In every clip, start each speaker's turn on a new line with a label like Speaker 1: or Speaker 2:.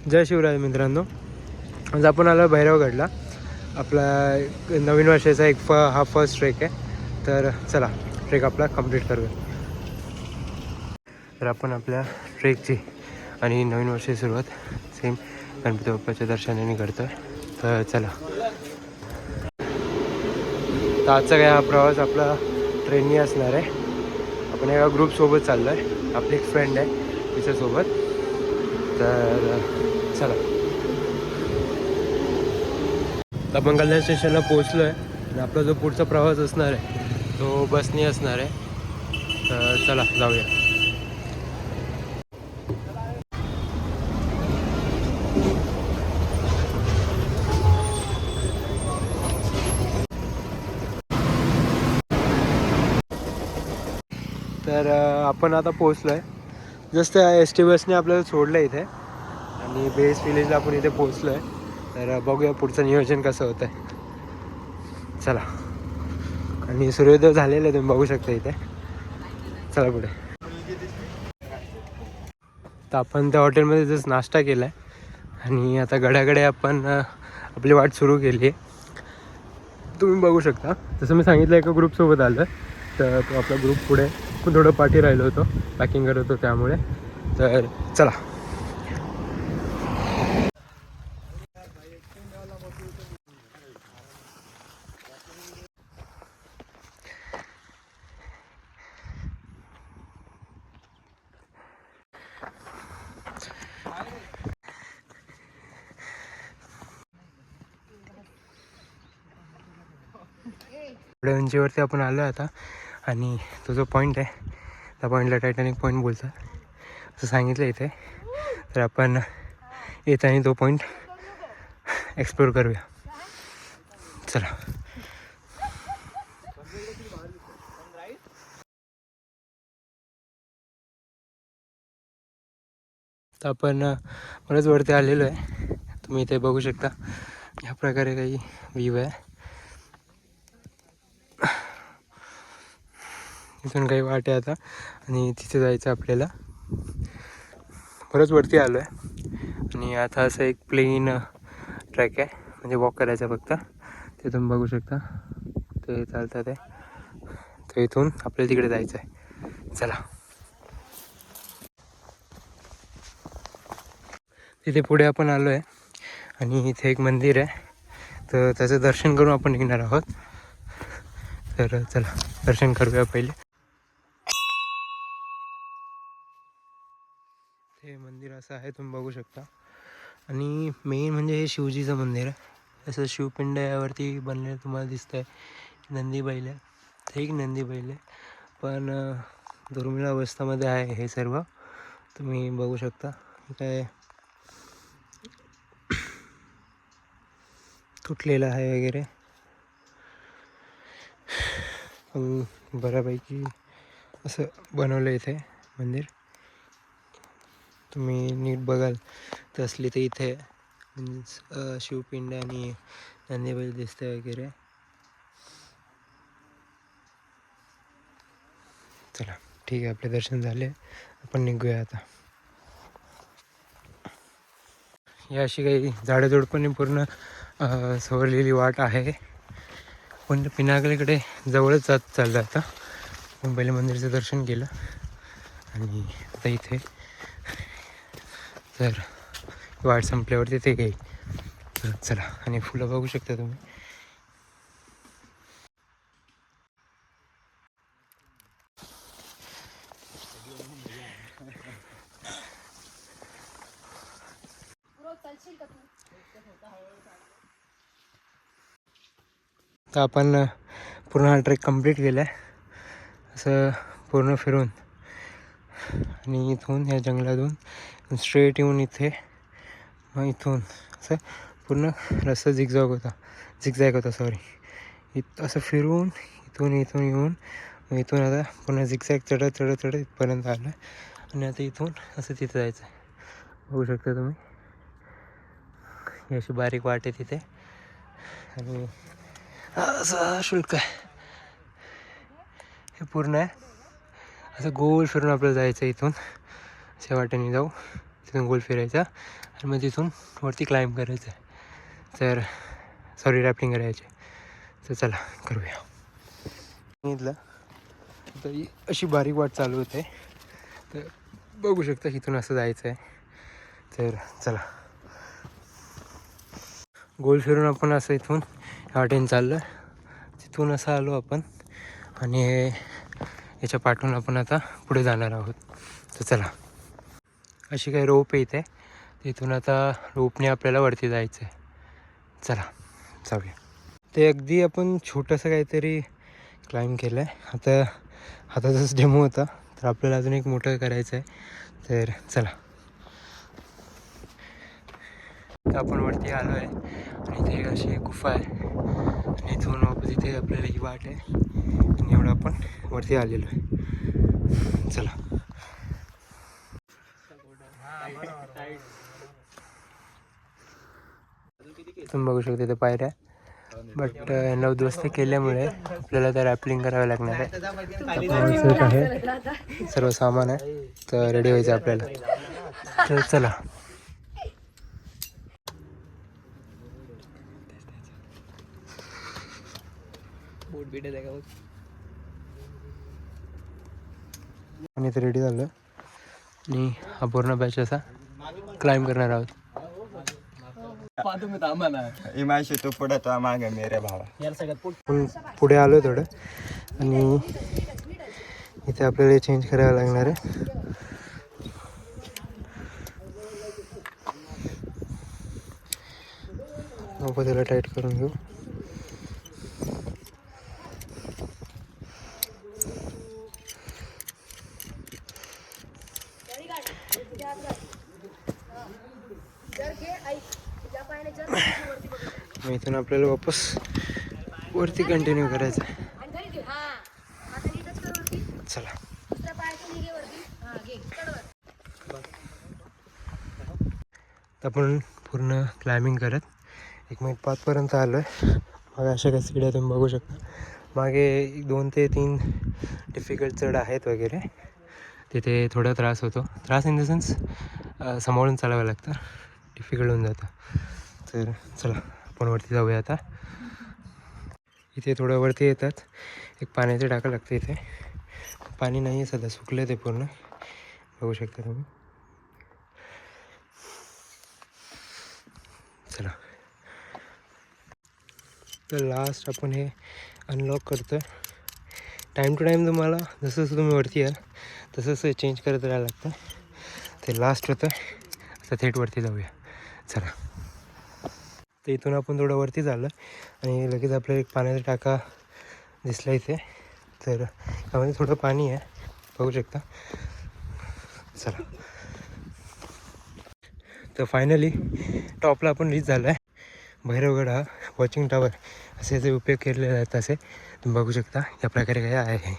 Speaker 1: जय शिवराय मित्रांनो. आज आपण आलो भैरवगडला. आपला नवीन वर्षाचा हा फर्स्ट ट्रेक आहे. तर चला ट्रेक आपला कंप्लीट करूया. तर आपण आपल्या ट्रेकची आणि नवीन वर्षाची सुरुवात सेम गणपती बाप्पाच्या दर्शनाने करतो आहे. तर चला. तर आजचा काय हा प्रवास आपला ट्रेननी असणार आहे. आपण एका ग्रुपसोबत चाललो आहे. आपली एक फ्रेंड आहे तिच्यासोबत. तर चला. आपण कल्याण स्टेशनला पोचलो आहे आणि आपला जो पुढचा प्रवास असणार आहे तो बसनी असणार आहे. तर चला जाऊया. तर आपण आता पोचलो आहे. जस्ट एस टी बसने आपल्याला सोडलं इथे आणि बेस विलेजला आपण इथे पोचलो आहे. तर बघूया पुढचं नियोजन कसं होतं आहे. चला. आणि सूर्योदय झालेलं आहे, तुम्ही बघू शकता इथे. चला पुढे. तर आपण त्या हॉटेलमध्ये जस्ट नाश्ता केला आहे आणि आता गड्याकडे आपण आपली वाट सुरू केली आहे. तुम्ही बघू शकता. जसं मी सांगितलं एका ग्रुपसोबत आलं तर तो आपला ग्रुप पुढे खूप थोडं पाठी राहिलो होतो, पॅकिंग करत होतो त्यामुळे. तर चला. पुढे उंचीवरती आपण आलो आता आणि तो जो पॉईंट आहे त्या पॉईंटला टायटॅनिक पॉईंट बोलतात असं सांगितलं इथे. तर आपण येताना तो पॉईंट एक्सप्लोर करूया. चला. तर आपण बरंच वरती आलेलो आहे. तुम्ही इथे बघू शकता ह्या प्रकारे काही व्ह्यू आहे. इथून काही वाट आहे आता आणि तिथे जायचं आपल्याला. बरंच वरती आलो आहे आणि आता असं एक प्लेन ट्रॅक आहे, म्हणजे वॉक करायचं फक्त. ते तुम्ही बघू शकता ते चालतात आहे. तर इथून आपल्याला तिकडे जायचं आहे. चला. तिथे पुढे आपण आलो आहे आणि इथे एक मंदिर आहे. तर त्याचं दर्शन करून आपण निघणार आहोत. तर चला दर्शन करूया पहिले. हे मंदिर असं आहे, तुम्ही बघू शकता. आणि मेन म्हणजे हे शिवजीचं मंदिर आहे. असं शिवपिंड यावरती बनलेलं तुम्हाला दिसतं आहे. नंदी बैल आहे. ते एक नंदी बैल आहे, पण दुर्मिळ अवस्थेमध्ये आहे हे सर्व. तुम्ही बघू शकता काय तुटलेलं आहे वगैरे. पण बऱ्यापैकी असं बनवलं इथे मंदिर. तुम्ही नीट बघाल तर असली तर इथे शिवपिंड आणि नंदीबैल दिसते वगैरे. चला ठीक आहे, आपले दर्शन झाले, आपण निघूया आता. ही अशी काही झाडेझुडपांनी पूर्ण सवरलेली वाट आहे. पण पिनाकलीकडे जवळच चाललं आता. आपण पहिले मंदिराचं दर्शन केलं आणि आता इथे तर वाट संपल्यावरती ते घेईल. तर चला. आणि फुलं बघू शकता तुम्ही. तर आपण पूर्ण हा ट्रेक कंप्लीट केला आहे असं पूर्ण फिरून. आणि इथून या जंगलातून स्ट्रेट येऊन इथे, मग इथून असं पूर्ण रस्ता झिगझॅग होता सॉरी. असं फिरून इथून येऊन मग इथून आता पुन्हा झिगझॅग चढत इथपर्यंत आलं. आणि आता इथून असं तिथं जायचं आहे. बघू शकता तुम्ही ही अशी बारीक वाट आहे तिथे. आणि असं शुल्क आहे हे पूर्ण आहे. असं गोल फिरून आपल्याला जायचं इथून. अशा वाटेने जाऊ तिथून गोल फिरायचा आणि मग तिथून वरती क्लाइंब करायचं आहे. तर सॉरी रॅफ्टिंग करायचे. तर चला करूया. सांगितलं तर ही अशी बारीक वाट चालू होते. तर बघू शकता इथून असं जायचं आहे. तर चला गोल फिरून आपण असं इथून वाटेन चाललं. तिथून असं आलो आपण आणि याच्या पाठून आपण आता पुढे जाणार आहोत. तर चला अशी काही रोप आहे इथे. तिथून आता रोपने आपल्याला वरती जायचं आहे. चला जाऊया. ते अगदी आपण छोटंसं काहीतरी क्लाइंब केलं आहे. आता हाताचाच डेमो होता. तर आपल्याला अजून एक मोठं करायचं आहे. तर चला तर आपण वरती आलो आहे आणि इथे अशी एक गुफा आहे आणि इथून तिथे आपल्याला ही वाट आहे आणि एवढं आपण वरती आलेलो आहे. चला तुम्ही बघू शकता इथे पायऱ्या. बट 9 केल्यामुळे आपल्याला त्या रॅपलिंग करावं लागणार आहे. सेट आहे, सर्व सामान आहे. तर रेडी व्हायचं आपल्याला. तर चला आणि इथे रेडी झालं आणि हा पूर्ण बॅच असा क्लाइंब करणार आहोत.
Speaker 2: तू पुढे तो मागे मेरे भावा.
Speaker 1: पुढे आलो थोडं आणि इथे आपल्याला चेंज करावं लागणार आहे. नको त्याला टाईट करून घेऊ. मग इथून आपल्याला वापस वरती कंटिन्यू करायचं आहे. चला आपण पूर्ण क्लाइम्बिंग करत 1.5पर्यंत आलो आहे. मागे अशा काही सीड्या तुम्ही बघू शकता. मागे 2 ते 3 डिफिकल्ट चढ आहेत वगैरे. तिथे थोडा त्रास होतो. त्रास इन द सेन्स सांभाळून चालावं लागतं. डिफिकल्ट होऊन जातं. तर चला आपण वरती जाऊया आता. इथे थोडं वरती येतात एक पाण्याचं टाकं लागतं. इथे पाणी नाही आहे सध्या, सुकलं ते पूर्ण. बघू शकता तुम्ही. चला तर लास्ट आपण हे अनलॉक करतो आहे. टाईम टू टाईम तुम्हाला जसं जसं तुम्ही वरती याल तसं चेंज करत राहायला लागतं. ते लास्ट होतं. आता थेट वरती जाऊया. चला तर इथून आपण थोडं वरती झालं आणि लगेच आपल्याला एक पाण्याचा टाका दिसला इथे. तर त्यामध्ये थोडं पाणी आहे, बघू शकता. चला तर फायनली टॉपला आपण रीच झालो आहे. भैरवगड हा वॉचिंग टॉवर असे जे उपयोग केलेले आहेत असे तुम्ही बघू शकता. या प्रकारे काय आहे.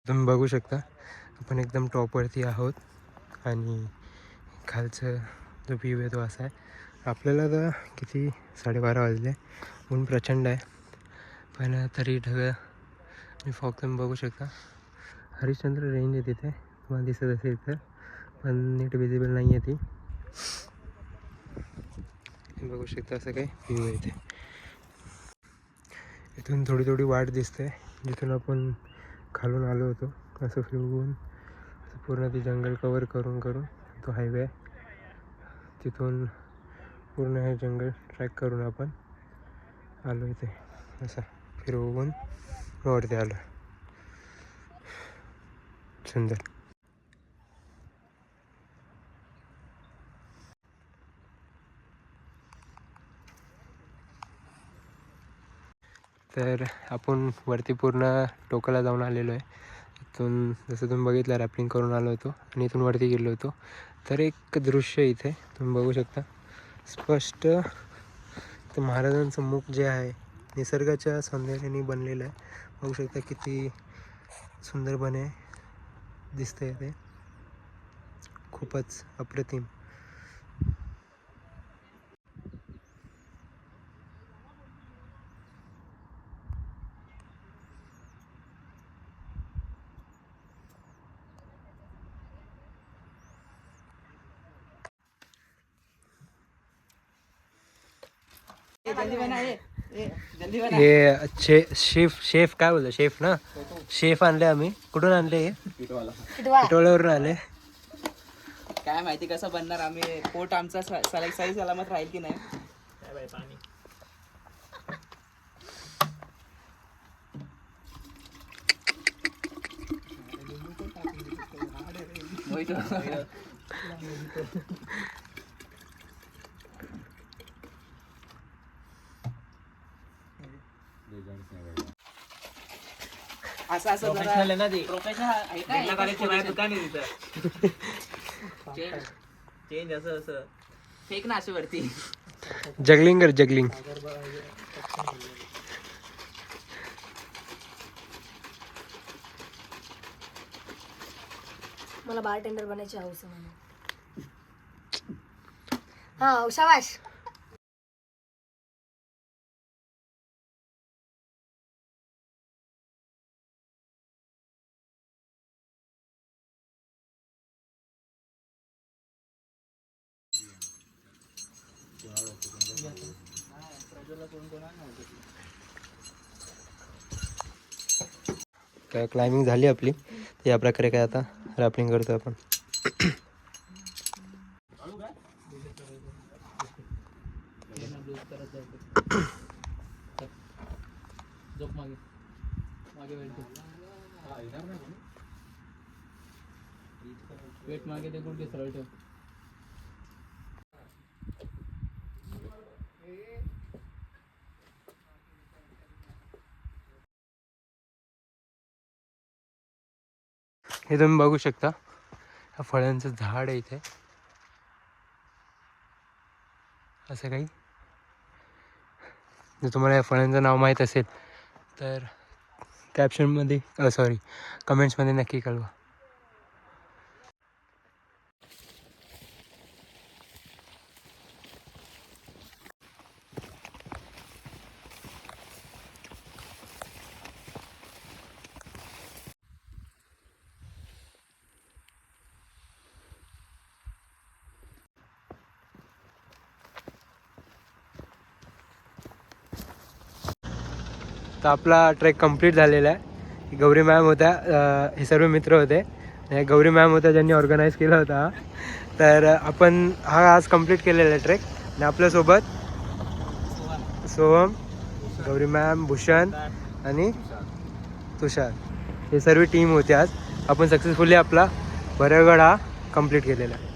Speaker 1: तुम्ही बघू शकता आपण एकदम टॉपवरती आहोत आणि खालचं जो व्ह्यू आहे तो असा आहे. आपल्याला तर किती 12:30 वाजले. ऊन प्रचंड आहे पण तरी ढग आणि फॉग तुम्ही बघू शकता. हरिश्चंद्र रेंज आहे तिथे तुम्हाला दिसत असेल तर, पण नीट विजिबल नाही आहे ती. बघू शकता असं काही व्ह्यू आहे इथे. इथून थोडी थोडी वाट दिसते जिथून आपण खालून आलो होतो. असं फिरवून पूर्ण ते जंगल कवर करून करून तो हायवे आहे. तिथून पूर्ण हे जंगल ट्रॅक करून आपण आलो इथे. असं फिरवून वरती आलो. सुंदर. तर आपण वरती पूर्ण टोकाला जाऊन आलेलो आहे. इथून जसं तुम्ही बघितलं रॅपलिंग करून आलो होतो आणि इथून वरती गेलो होतो. तर एक दृश्य इथे तुम्ही बघू शकता स्पष्ट. तर महाराजांचं मुख जे आहे निसर्गाच्या सौंदर्याने बनलेलं आहे. बघू शकता किती सुंदरपणे दिसतंय ते. खूपच अप्रतिम. हे शेफ काय बोलतो शेफ ना शेफ आणले आम्ही कुठून आणले पिटवाळ्यावरून आले
Speaker 3: काय माहिती कसं बनणार आम्ही पोट आमचा सही सलामत राहील की नाही पाणी असं असं प्रोफेशनल ना ते प्रोफेशनल चेंज असं असं फेक ना अशी वरती
Speaker 1: जगलिंग कर जगलिंग
Speaker 4: मला बारटेंडर बनायची हौस आहे मला हा शाबाश
Speaker 1: काय क्लाइम्बिंग झाली आपली या प्रकारे काय आता रॅपलिंग करतो आपण
Speaker 3: वेट मागे ते गुडघे सरळ ठेव
Speaker 1: हे तुम्ही बघू शकता हा फळांचं झाड आहे इथे असं काही जर तुम्हाला या फळांचं नाव माहीत असेल तर कॅप्शनमध्ये सॉरी कमेंट्समध्ये नक्की कळवा तर आपला ट्रेक कंप्लीट झालेला आहे गौरी मॅम होत्या हे सर्व मित्र होते हे गौरी मॅम होत्या ज्यांनी ऑर्गनाईज केला होता तर आपण हा आज कंप्लीट केलेला आहे ट्रेक आणि आपल्यासोबत सोहम गौरी मॅम भूषण आणि तुषार हे सर्व टीम होते आज आपण सक्सेसफुली आपला भरगड हा कंप्लीट केलेला आहे